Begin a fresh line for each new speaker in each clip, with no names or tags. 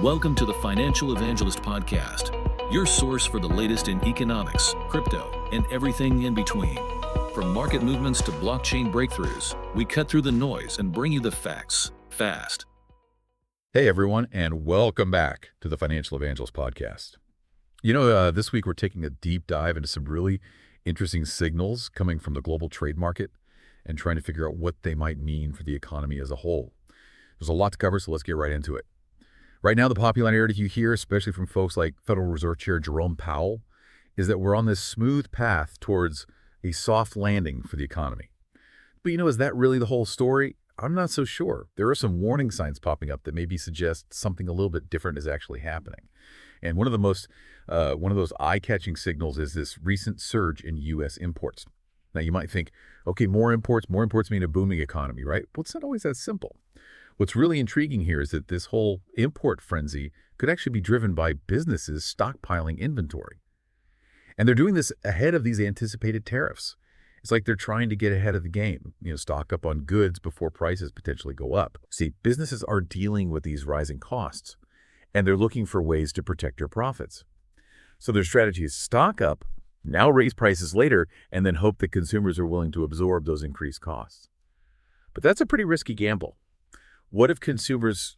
Welcome to the Financial Evangelist podcast, your source for the latest in economics, crypto, and everything in between. From market movements to blockchain breakthroughs, we cut through the noise and bring you the facts fast.
Hey everyone, and welcome back to the Financial Evangelist podcast. This week we're taking a deep dive into some really interesting signals coming from the global trade market and trying to figure out what they might mean for the economy as a whole. There's a lot to cover, so let's get right into it. Right now, the popular narrative you hear, especially from folks like Federal Reserve Chair Jerome Powell, is that we're on this smooth path towards a soft landing for the economy. But is that really the whole story? I'm not so sure. There are some warning signs popping up that maybe suggest something a little bit different is actually happening. And one of those eye-catching signals is this recent surge in U.S. imports. Now, you might think, okay, more imports mean a booming economy, right? Well, it's not always that simple. What's really intriguing here is that this whole import frenzy could actually be driven by businesses stockpiling inventory. And they're doing this ahead of these anticipated tariffs. It's like they're trying to get ahead of the game, stock up on goods before prices potentially go up. See, businesses are dealing with these rising costs, and they're looking for ways to protect their profits. So their strategy is stock up, now raise prices later, and then hope that consumers are willing to absorb those increased costs. But that's a pretty risky gamble. What if consumers,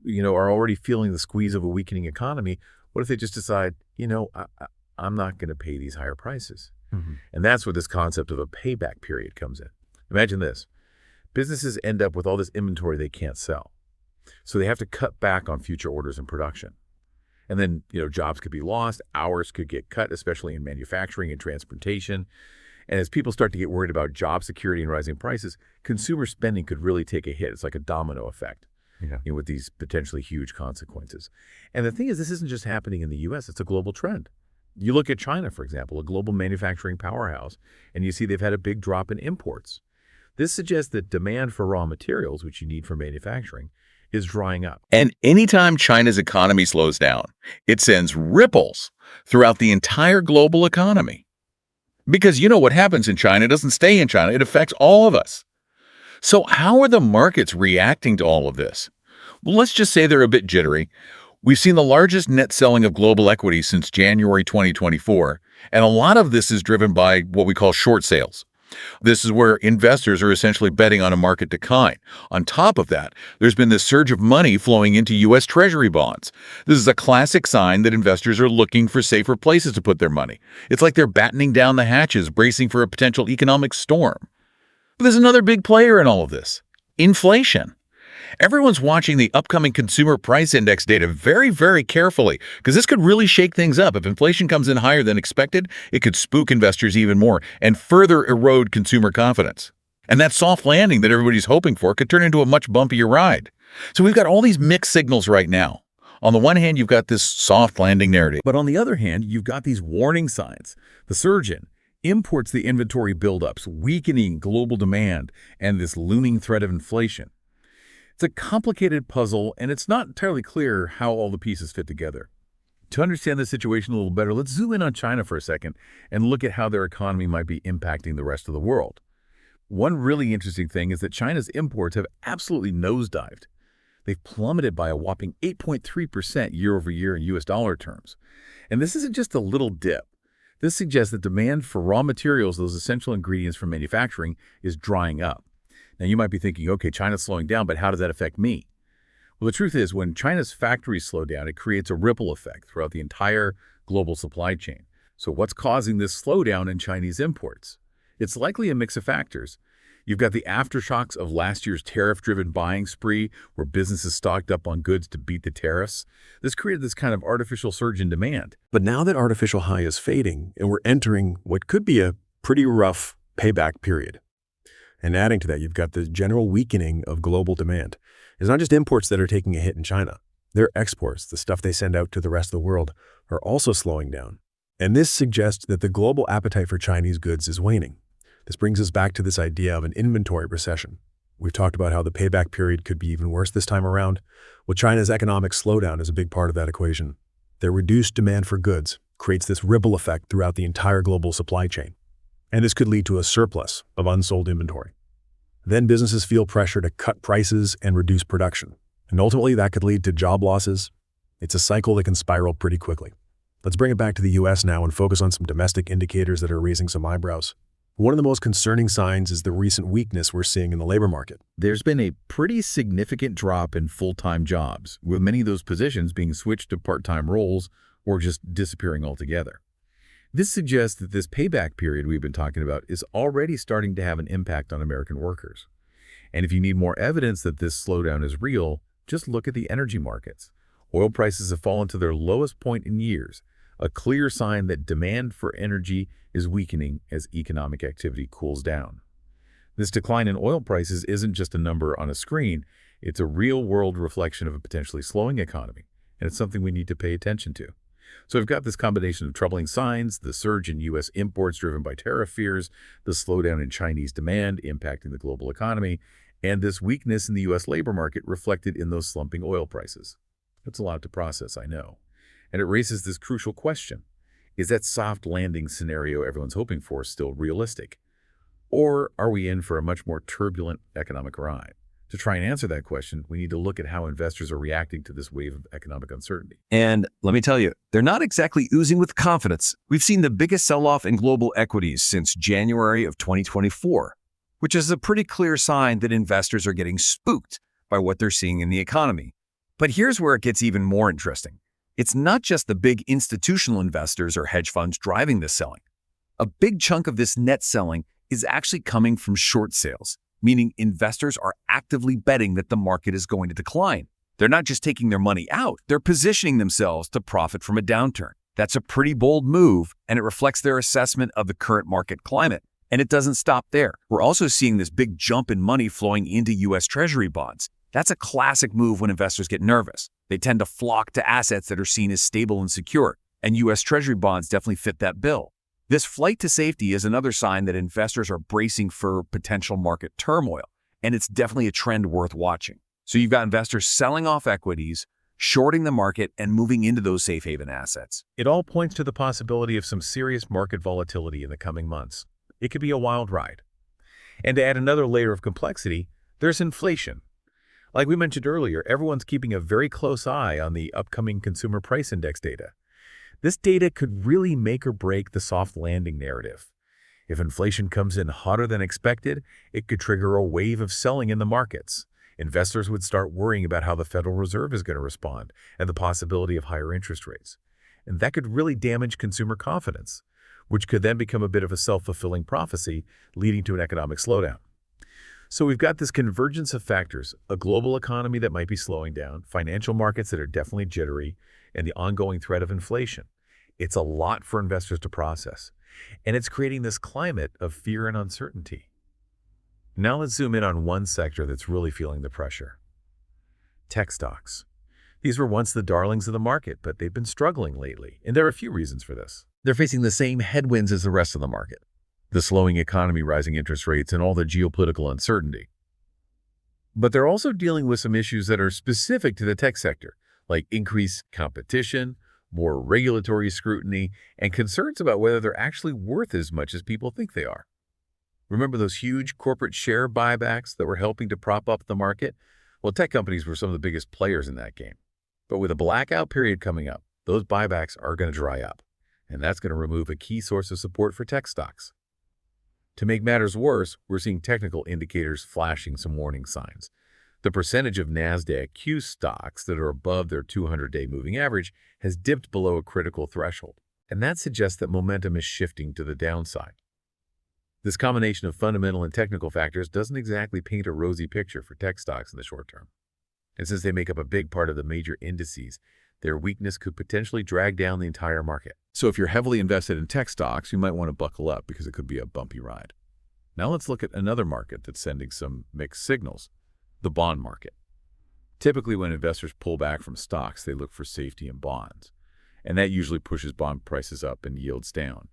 are already feeling the squeeze of a weakening economy? What if they just decide, I'm not going to pay these higher prices? Mm-hmm. And that's where this concept of a payback period comes in. Imagine this. Businesses end up with all this inventory they can't sell. So they have to cut back on future orders and production. And then, jobs could be lost, hours could get cut, especially in manufacturing and transportation. And as people start to get worried about job security and rising prices, consumer spending could really take a hit. It's like a domino effect, with these potentially huge consequences. And the thing is, this isn't just happening in the U.S., it's a global trend. You look at China, for example, a global manufacturing powerhouse, and you see they've had a big drop in imports. This suggests that demand for raw materials, which you need for manufacturing, is drying up.
And anytime China's economy slows down, it sends ripples throughout the entire global economy. Because what happens in China doesn't stay in China. It affects all of us. So how are the markets reacting to all of this? Well, let's just say they're a bit jittery. We've seen the largest net selling of global equities since January 2024, and a lot of this is driven by what we call short sales. This is where investors are essentially betting on a market decline. On top of that, there's been this surge of money flowing into U.S. Treasury bonds. This is a classic sign that investors are looking for safer places to put their money. It's like they're battening down the hatches, bracing for a potential economic storm. But there's another big player in all of this: inflation. Everyone's watching the upcoming consumer price index data very, very carefully, because this could really shake things up. If inflation comes in higher than expected, it could spook investors even more and further erode consumer confidence. And that soft landing that everybody's hoping for could turn into a much bumpier ride. So we've got all these mixed signals right now. On the one hand, you've got this soft landing narrative.
But on the other hand, you've got these warning signs. The surge in imports, the inventory buildups, weakening global demand, and this looming threat of inflation. It's a complicated puzzle, and it's not entirely clear how all the pieces fit together. To understand the situation a little better, let's zoom in on China for a second and look at how their economy might be impacting the rest of the world. One really interesting thing is that China's imports have absolutely nosedived. They've plummeted by a whopping 8.3% year over year in U.S. dollar terms. And this isn't just a little dip. This suggests that demand for raw materials, those essential ingredients for manufacturing, is drying up. Now, you might be thinking, okay, China's slowing down, but how does that affect me? Well, the truth is, when China's factories slow down, it creates a ripple effect throughout the entire global supply chain. So what's causing this slowdown in Chinese imports? It's likely a mix of factors. You've got the aftershocks of last year's tariff-driven buying spree, where businesses stocked up on goods to beat the tariffs. This created this kind of artificial surge in demand.
But now that artificial high is fading, and we're entering what could be a pretty rough payback period. And adding to that, you've got the general weakening of global demand. It's not just imports that are taking a hit in China. Their exports, the stuff they send out to the rest of the world, are also slowing down. And this suggests that the global appetite for Chinese goods is waning. This brings us back to this idea of an inventory recession. We've talked about how the payback period could be even worse this time around. Well, China's economic slowdown is a big part of that equation. Their reduced demand for goods creates this ripple effect throughout the entire global supply chain. And this could lead to a surplus of unsold inventory. Then businesses feel pressure to cut prices and reduce production. And ultimately, that could lead to job losses, It's a cycle that can spiral pretty quickly. Let's bring it back to the US now and focus on some domestic indicators that are raising some eyebrows. One of the most concerning signs is the recent weakness we're seeing in the labor market.
There's been a pretty significant drop in full-time jobs, with many of those positions being switched to part-time roles or just disappearing altogether. This suggests that this payback period we've been talking about is already starting to have an impact on American workers. And if you need more evidence that this slowdown is real, just look at the energy markets. Oil prices have fallen to their lowest point in years, a clear sign that demand for energy is weakening as economic activity cools down. This decline in oil prices isn't just a number on a screen, it's a real-world reflection of a potentially slowing economy, and it's something we need to pay attention to. So we've got this combination of troubling signs, the surge in U.S. imports driven by tariff fears, the slowdown in Chinese demand impacting the global economy, and this weakness in the U.S. labor market reflected in those slumping oil prices. That's a lot to process, I know. And it raises this crucial question. Is that soft landing scenario everyone's hoping for still realistic? Or are we in for a much more turbulent economic ride? To try and answer that question, we need to look at how investors are reacting to this wave of economic uncertainty.
And let me tell you, they're not exactly oozing with confidence. We've seen the biggest sell-off in global equities since January of 2024, which is a pretty clear sign that investors are getting spooked by what they're seeing in the economy. But here's where it gets even more interesting. It's not just the big institutional investors or hedge funds driving this selling. A big chunk of this net selling is actually coming from short sales, meaning investors are actively betting that the market is going to decline. They're not just taking their money out, they're positioning themselves to profit from a downturn. That's a pretty bold move, and it reflects their assessment of the current market climate. And it doesn't stop there. We're also seeing this big jump in money flowing into U.S. Treasury bonds. That's a classic move when investors get nervous. They tend to flock to assets that are seen as stable and secure, and U.S. Treasury bonds definitely fit that bill. This flight to safety is another sign that investors are bracing for potential market turmoil, and it's definitely a trend worth watching. So you've got investors selling off equities, shorting the market, and moving into those safe haven assets.
It all points to the possibility of some serious market volatility in the coming months. It could be a wild ride. And to add another layer of complexity, there's inflation. Like we mentioned earlier, everyone's keeping a very close eye on the upcoming consumer price index data. This data could really make or break the soft landing narrative. If inflation comes in hotter than expected, it could trigger a wave of selling in the markets. Investors would start worrying about how the Federal Reserve is going to respond and the possibility of higher interest rates. And that could really damage consumer confidence, which could then become a bit of a self-fulfilling prophecy, leading to an economic slowdown. So we've got this convergence of factors, a global economy that might be slowing down, financial markets that are definitely jittery, and the ongoing threat of inflation. It's a lot for investors to process, and it's creating this climate of fear and uncertainty. Now let's zoom in on one sector that's really feeling the pressure. Tech stocks. These were once the darlings of the market, but they've been struggling lately, and there are a few reasons for this. They're facing the same headwinds as the rest of the market. The slowing economy, rising interest rates, and all the geopolitical uncertainty. But they're also dealing with some issues that are specific to the tech sector, like increased competition, more regulatory scrutiny, and concerns about whether they're actually worth as much as people think they are. Remember those huge corporate share buybacks that were helping to prop up the market? Well, tech companies were some of the biggest players in that game. But with a blackout period coming up, those buybacks are going to dry up, and that's going to remove a key source of support for tech stocks. To make matters worse, we're seeing technical indicators flashing some warning signs. The percentage of NASDAQ Q stocks that are above their 200-day moving average has dipped below a critical threshold, and that suggests that momentum is shifting to the downside. This combination of fundamental and technical factors doesn't exactly paint a rosy picture for tech stocks in the short term. And since they make up a big part of the major indices, their weakness could potentially drag down the entire market. So if you're heavily invested in tech stocks, you might want to buckle up because it could be a bumpy ride. Now let's look at another market that's sending some mixed signals, the bond market. Typically when investors pull back from stocks, they look for safety in bonds, and that usually pushes bond prices up and yields down.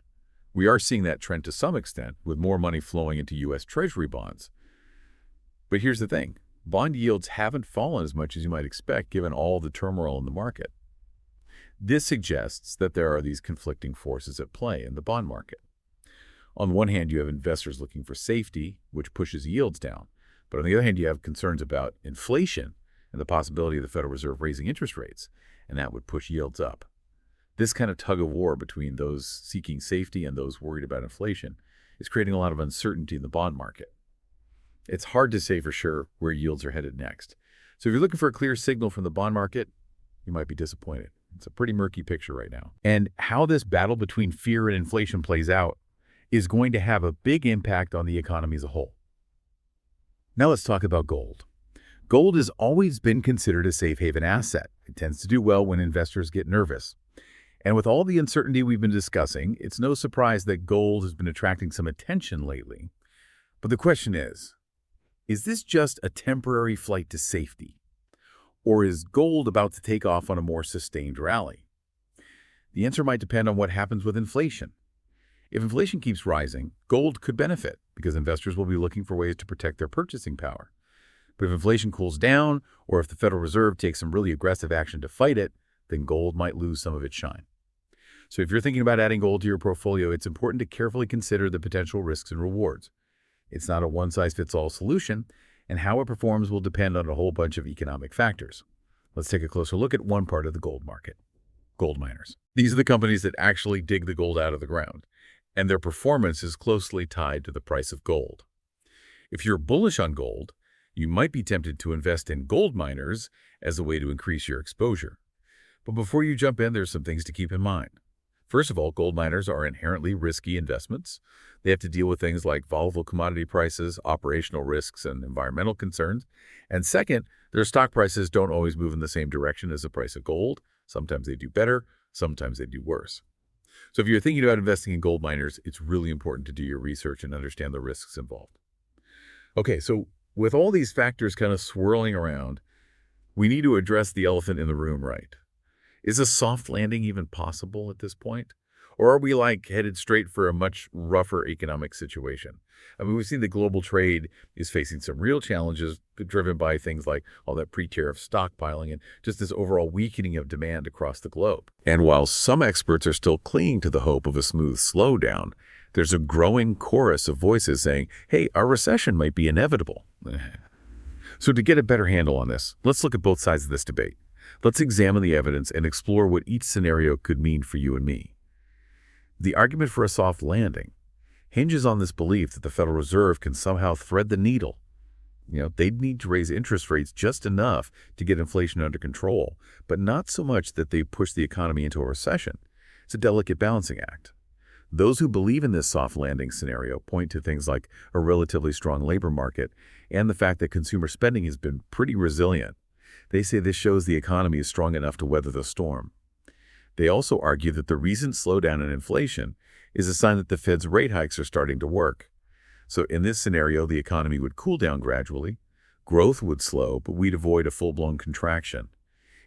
We are seeing that trend to some extent with more money flowing into U.S. Treasury bonds. But here's the thing. Bond yields haven't fallen as much as you might expect given all the turmoil in the market. This suggests that there are these conflicting forces at play in the bond market. On one hand, you have investors looking for safety, which pushes yields down. But on the other hand, you have concerns about inflation, and the possibility of the Federal Reserve raising interest rates, and that would push yields up. This kind of tug of war between those seeking safety and those worried about inflation is creating a lot of uncertainty in the bond market. It's hard to say for sure where yields are headed next. So if you're looking for a clear signal from the bond market, you might be disappointed. It's a pretty murky picture right now. And how this battle between fear and inflation plays out is going to have a big impact on the economy as a whole. Now let's talk about gold. Gold has always been considered a safe haven asset. It tends to do well when investors get nervous. And with all the uncertainty we've been discussing, it's no surprise that gold has been attracting some attention lately. But the question is this just a temporary flight to safety? Or is gold about to take off on a more sustained rally? The answer might depend on what happens with inflation. If inflation keeps rising, gold could benefit because investors will be looking for ways to protect their purchasing power. But if inflation cools down, or if the Federal Reserve takes some really aggressive action to fight it, then gold might lose some of its shine. So if you're thinking about adding gold to your portfolio, it's important to carefully consider the potential risks and rewards. It's not a one-size-fits-all solution, and how it performs will depend on a whole bunch of economic factors. Let's take a closer look at one part of the gold market: gold miners. These are the companies that actually dig the gold out of the ground, and their performance is closely tied to the price of gold. If you're bullish on gold, you might be tempted to invest in gold miners as a way to increase your exposure. But before you jump in, there's some things to keep in mind. First of all, gold miners are inherently risky investments. They have to deal with things like volatile commodity prices, operational risks, and environmental concerns. And second, their stock prices don't always move in the same direction as the price of gold. Sometimes they do better, sometimes they do worse. So if you're thinking about investing in gold miners, it's really important to do your research and understand the risks involved. Okay, so with all these factors kind of swirling around, we need to address the elephant in the room, right? Is a soft landing even possible at this point? Or are we headed straight for a much rougher economic situation? I mean, we've seen the global trade is facing some real challenges driven by things like all that pre-tariff stockpiling and just this overall weakening of demand across the globe. And while some experts are still clinging to the hope of a smooth slowdown, there's a growing chorus of voices saying, hey, a recession might be inevitable. So to get a better handle on this, let's look at both sides of this debate. Let's examine the evidence and explore what each scenario could mean for you and me. The argument for a soft landing hinges on this belief that the Federal Reserve can somehow thread the needle. They'd need to raise interest rates just enough to get inflation under control, but not so much that they push the economy into a recession. It's a delicate balancing act. Those who believe in this soft landing scenario point to things like a relatively strong labor market and the fact that consumer spending has been pretty resilient. They say this shows the economy is strong enough to weather the storm. They also argue that the recent slowdown in inflation is a sign that the Fed's rate hikes are starting to work. So in this scenario, the economy would cool down gradually, growth would slow, but we'd avoid a full-blown contraction.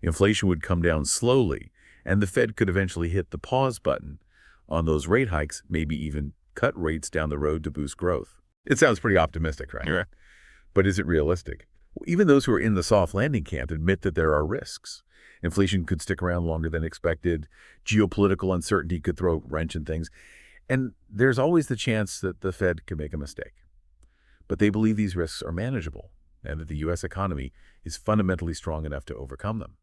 Inflation would come down slowly, and the Fed could eventually hit the pause button on those rate hikes, maybe even cut rates down the road to boost growth. It sounds pretty optimistic, right?
Yeah.
But is it realistic? Even those who are in the soft landing camp admit that there are risks. Inflation could stick around longer than expected. Geopolitical uncertainty could throw a wrench in things. And there's always the chance that the Fed could make a mistake. But they believe these risks are manageable and that the U.S. economy is fundamentally strong enough to overcome them.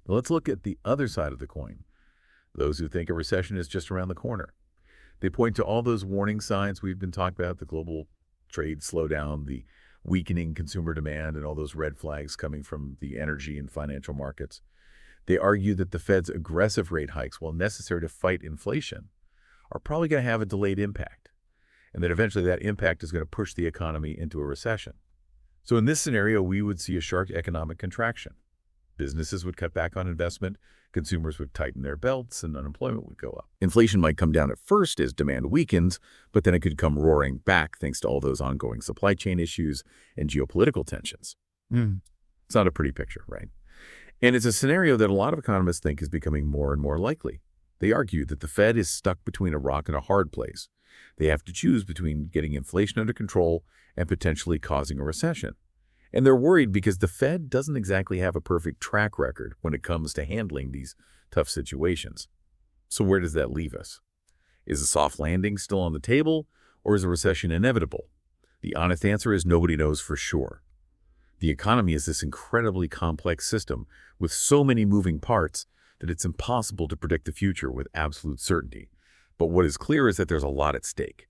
Now let's look at the other side of the coin. Those who think a recession is just around the corner. They point to all those warning signs we've been talking about, the global trade slowdown, the weakening consumer demand, and all those red flags coming from the energy and financial markets. They argue that the Fed's aggressive rate hikes, while necessary to fight inflation, are probably going to have a delayed impact, and that eventually that impact is going to push the economy into a recession. So in this scenario, we would see a sharp economic contraction. Businesses would cut back on investment, consumers would tighten their belts, and unemployment would go up. Inflation might come down at first as demand weakens, but then it could come roaring back thanks to all those ongoing supply chain issues and geopolitical tensions. It's not a pretty picture, right? And it's a scenario that a lot of economists think is becoming more and more likely. They argue that the Fed is stuck between a rock and a hard place. They have to choose between getting inflation under control and potentially causing a recession. And they're worried because the Fed doesn't exactly have a perfect track record when it comes to handling these tough situations. So where does that leave us? Is a soft landing still on the table, or is a recession inevitable? The honest answer is nobody knows for sure. The economy is this incredibly complex system with so many moving parts that it's impossible to predict the future with absolute certainty. But what is clear is that there's a lot at stake,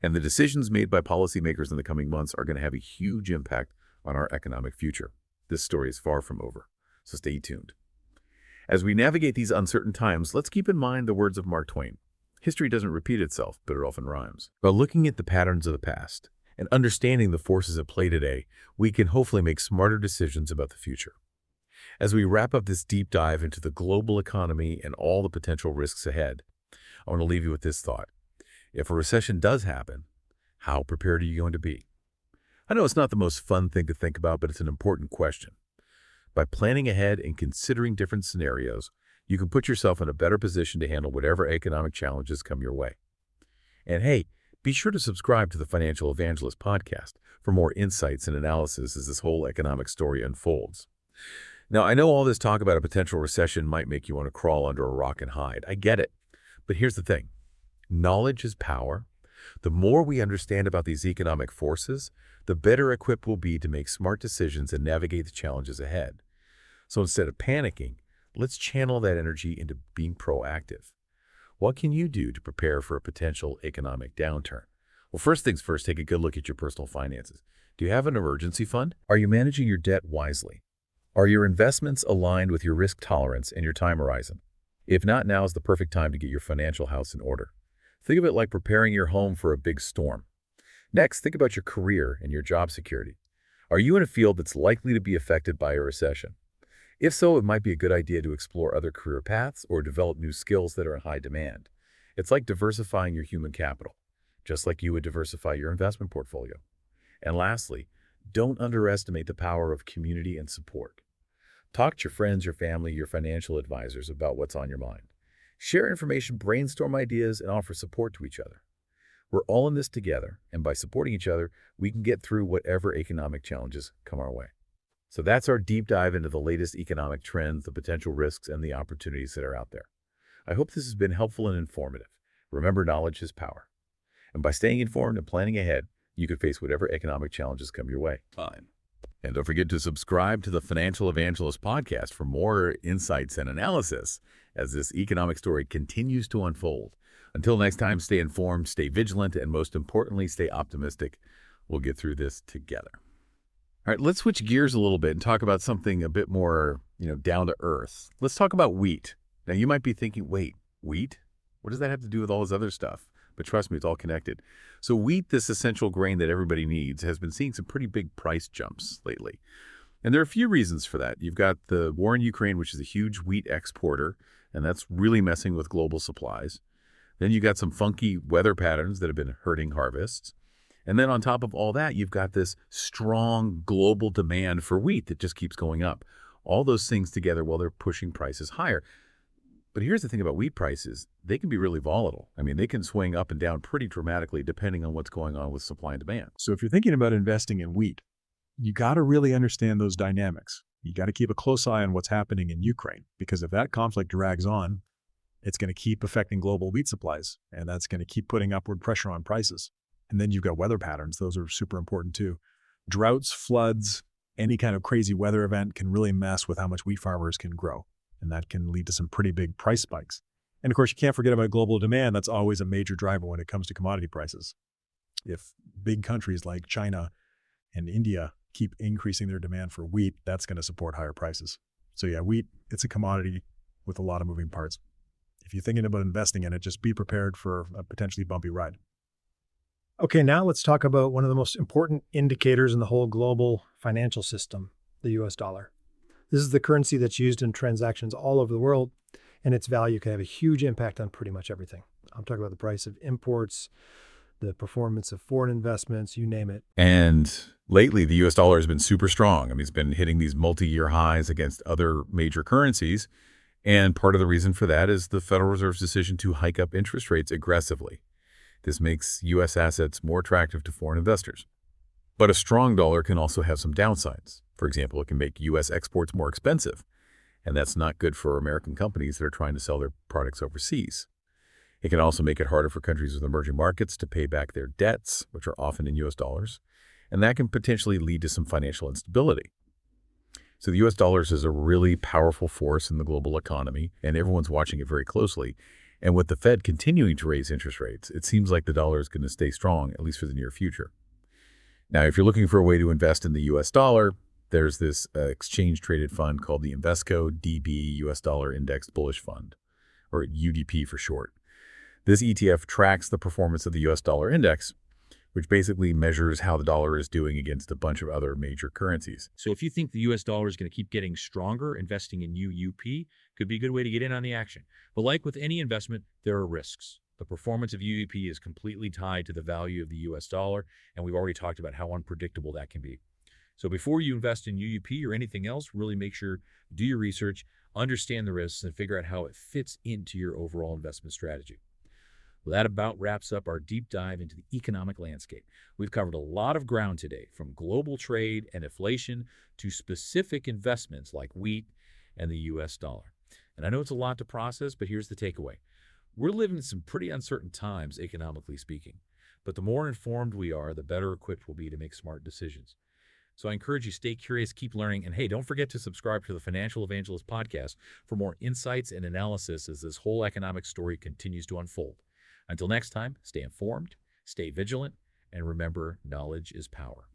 and the decisions made by policymakers in the coming months are going to have a huge impact on our economic future. This story is far from over, so stay tuned. As we navigate these uncertain times, let's keep in mind the words of Mark Twain. History doesn't repeat itself, but it often rhymes. By looking at the patterns of the past and understanding the forces at play today, we can hopefully make smarter decisions about the future. As we wrap up this deep dive into the global economy and all the potential risks ahead, I want to leave you with this thought. If a recession does happen, how prepared are you going to be? I know it's not the most fun thing to think about, but it's an important question. By planning ahead and considering different scenarios, you can put yourself in a better position to handle whatever economic challenges come your way. And hey, be sure to subscribe to the Financial Evangelist podcast for more insights and analysis as this whole economic story unfolds. Now, I know all this talk about a potential recession might make you want to crawl under a rock and hide. I get it. But here's the thing. Knowledge is power. The more we understand about these economic forces, the better equipped we'll be to make smart decisions and navigate the challenges ahead. So instead of panicking, let's channel that energy into being proactive. What can you do to prepare for a potential economic downturn? Well, first things first, take a good look at your personal finances. Do you have an emergency fund? Are you managing your debt wisely? Are your investments aligned with your risk tolerance and your time horizon? If not, now is the perfect time to get your financial house in order. Think of it like preparing your home for a big storm. Next, think about your career and your job security. Are you in a field that's likely to be affected by a recession? If so, it might be a good idea to explore other career paths or develop new skills that are in high demand. It's like diversifying your human capital, just like you would diversify your investment portfolio. And lastly, don't underestimate the power of community and support. Talk to your friends, your family, your financial advisors about what's on your mind. Share information, brainstorm ideas, and offer support to each other. We're all in this together, and by supporting each other, we can get through whatever economic challenges come our way. So that's our deep dive into the latest economic trends, the potential risks, and the opportunities that are out there. I hope this has been helpful and informative. Remember, knowledge is power. And by staying informed and planning ahead, you could face whatever economic challenges come your way. Fine. And don't forget to subscribe to the Financial Evangelist podcast for more insights and analysis as this economic story continues to unfold. Until next time, stay informed, stay vigilant, and most importantly, stay optimistic. We'll get through this together. All right, let's switch gears a little bit and talk about something a bit more, down to earth. Let's talk about wheat. Now, you might be thinking, wait, wheat? What does that have to do with all this other stuff? But trust me, it's all connected. So wheat, this essential grain that everybody needs, has been seeing some pretty big price jumps lately. And there are a few reasons for that. You've got the war in Ukraine, which is a huge wheat exporter, and that's really messing with global supplies. Then you got some funky weather patterns that have been hurting harvests. And then on top of all that, you've got this strong global demand for wheat that just keeps going up. All those things together, well, they're pushing prices higher. But here's the thing about wheat prices. They can be really volatile. I mean, they can swing up and down pretty dramatically depending on what's going on with supply and demand.
So if you're thinking about investing in wheat, you got to really understand those dynamics. You got to keep a close eye on what's happening in Ukraine, because if that conflict drags on, it's going to keep affecting global wheat supplies, and that's going to keep putting upward pressure on prices. And then you've got weather patterns. Those are super important too. Droughts, floods, any kind of crazy weather event can really mess with how much wheat farmers can grow. And that can lead to some pretty big price spikes. And of course, you can't forget about global demand. That's always a major driver when it comes to commodity prices. If big countries like China and India keep increasing their demand for wheat, that's going to support higher prices. So yeah, wheat, it's a commodity with a lot of moving parts. If you're thinking about investing in it, just be prepared for a potentially bumpy ride.
Okay, now let's talk about one of the most important indicators in the whole global financial system, the US dollar. This is the currency that's used in transactions all over the world, and its value can have a huge impact on pretty much everything. I'm talking about the price of imports, the performance of foreign investments, you name it.
And lately, the US dollar has been super strong. I mean, it's been hitting these multi-year highs against other major currencies. And part of the reason for that is the Federal Reserve's decision to hike up interest rates aggressively. This makes U.S. assets more attractive to foreign investors. But a strong dollar can also have some downsides. For example, it can make U.S. exports more expensive, and that's not good for American companies that are trying to sell their products overseas. It can also make it harder for countries with emerging markets to pay back their debts, which are often in U.S. dollars. and that can potentially lead to some financial instability. So the U.S. dollars is a really powerful force in the global economy, and everyone's watching it very closely. And with the Fed continuing to raise interest rates, it seems like the dollar is going to stay strong, at least for the near future. Now, if you're looking for a way to invest in the U.S. dollar, there's this exchange-traded fund called the Invesco DB U.S. Dollar Indexed Bullish Fund, or UDP for short. This ETF tracks the performance of the U.S. dollar index, which basically measures how the dollar is doing against a bunch of other major currencies.
So if you think the U.S. dollar is going to keep getting stronger, investing in UUP could be a good way to get in on the action. But like with any investment, there are risks. The performance of UUP is completely tied to the value of the U.S. dollar, and we've already talked about how unpredictable that can be. So before you invest in UUP or anything else, really make sure, do your research, understand the risks, and figure out how it fits into your overall investment strategy. Well, that about wraps up our deep dive into the economic landscape. We've covered a lot of ground today, from global trade and inflation to specific investments like wheat and the U.S. dollar. And I know it's a lot to process, but here's the takeaway. We're living in some pretty uncertain times, economically speaking. But the more informed we are, the better equipped we'll be to make smart decisions. So I encourage you, stay curious, keep learning, and hey, don't forget to subscribe to the Financial Evangelist podcast for more insights and analysis as this whole economic story continues to unfold. Until next time, stay informed, stay vigilant, and remember, knowledge is power.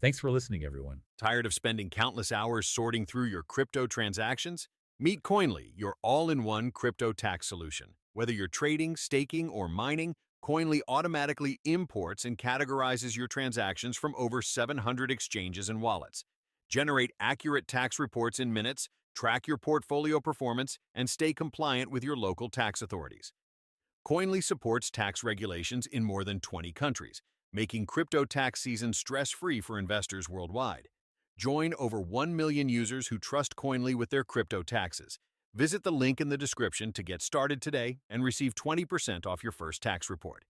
Thanks for listening, everyone.
Tired of spending countless hours sorting through your crypto transactions? Meet Coinly, your all-in-one crypto tax solution. Whether you're trading, staking, or mining, Coinly automatically imports and categorizes your transactions from over 700 exchanges and wallets. Generate accurate tax reports in minutes, track your portfolio performance, and stay compliant with your local tax authorities. Coinly supports tax regulations in more than 20 countries, making crypto tax season stress-free for investors worldwide. Join over 1 million users who trust Coinly with their crypto taxes. Visit the link in the description to get started today and receive 20% off your first tax report.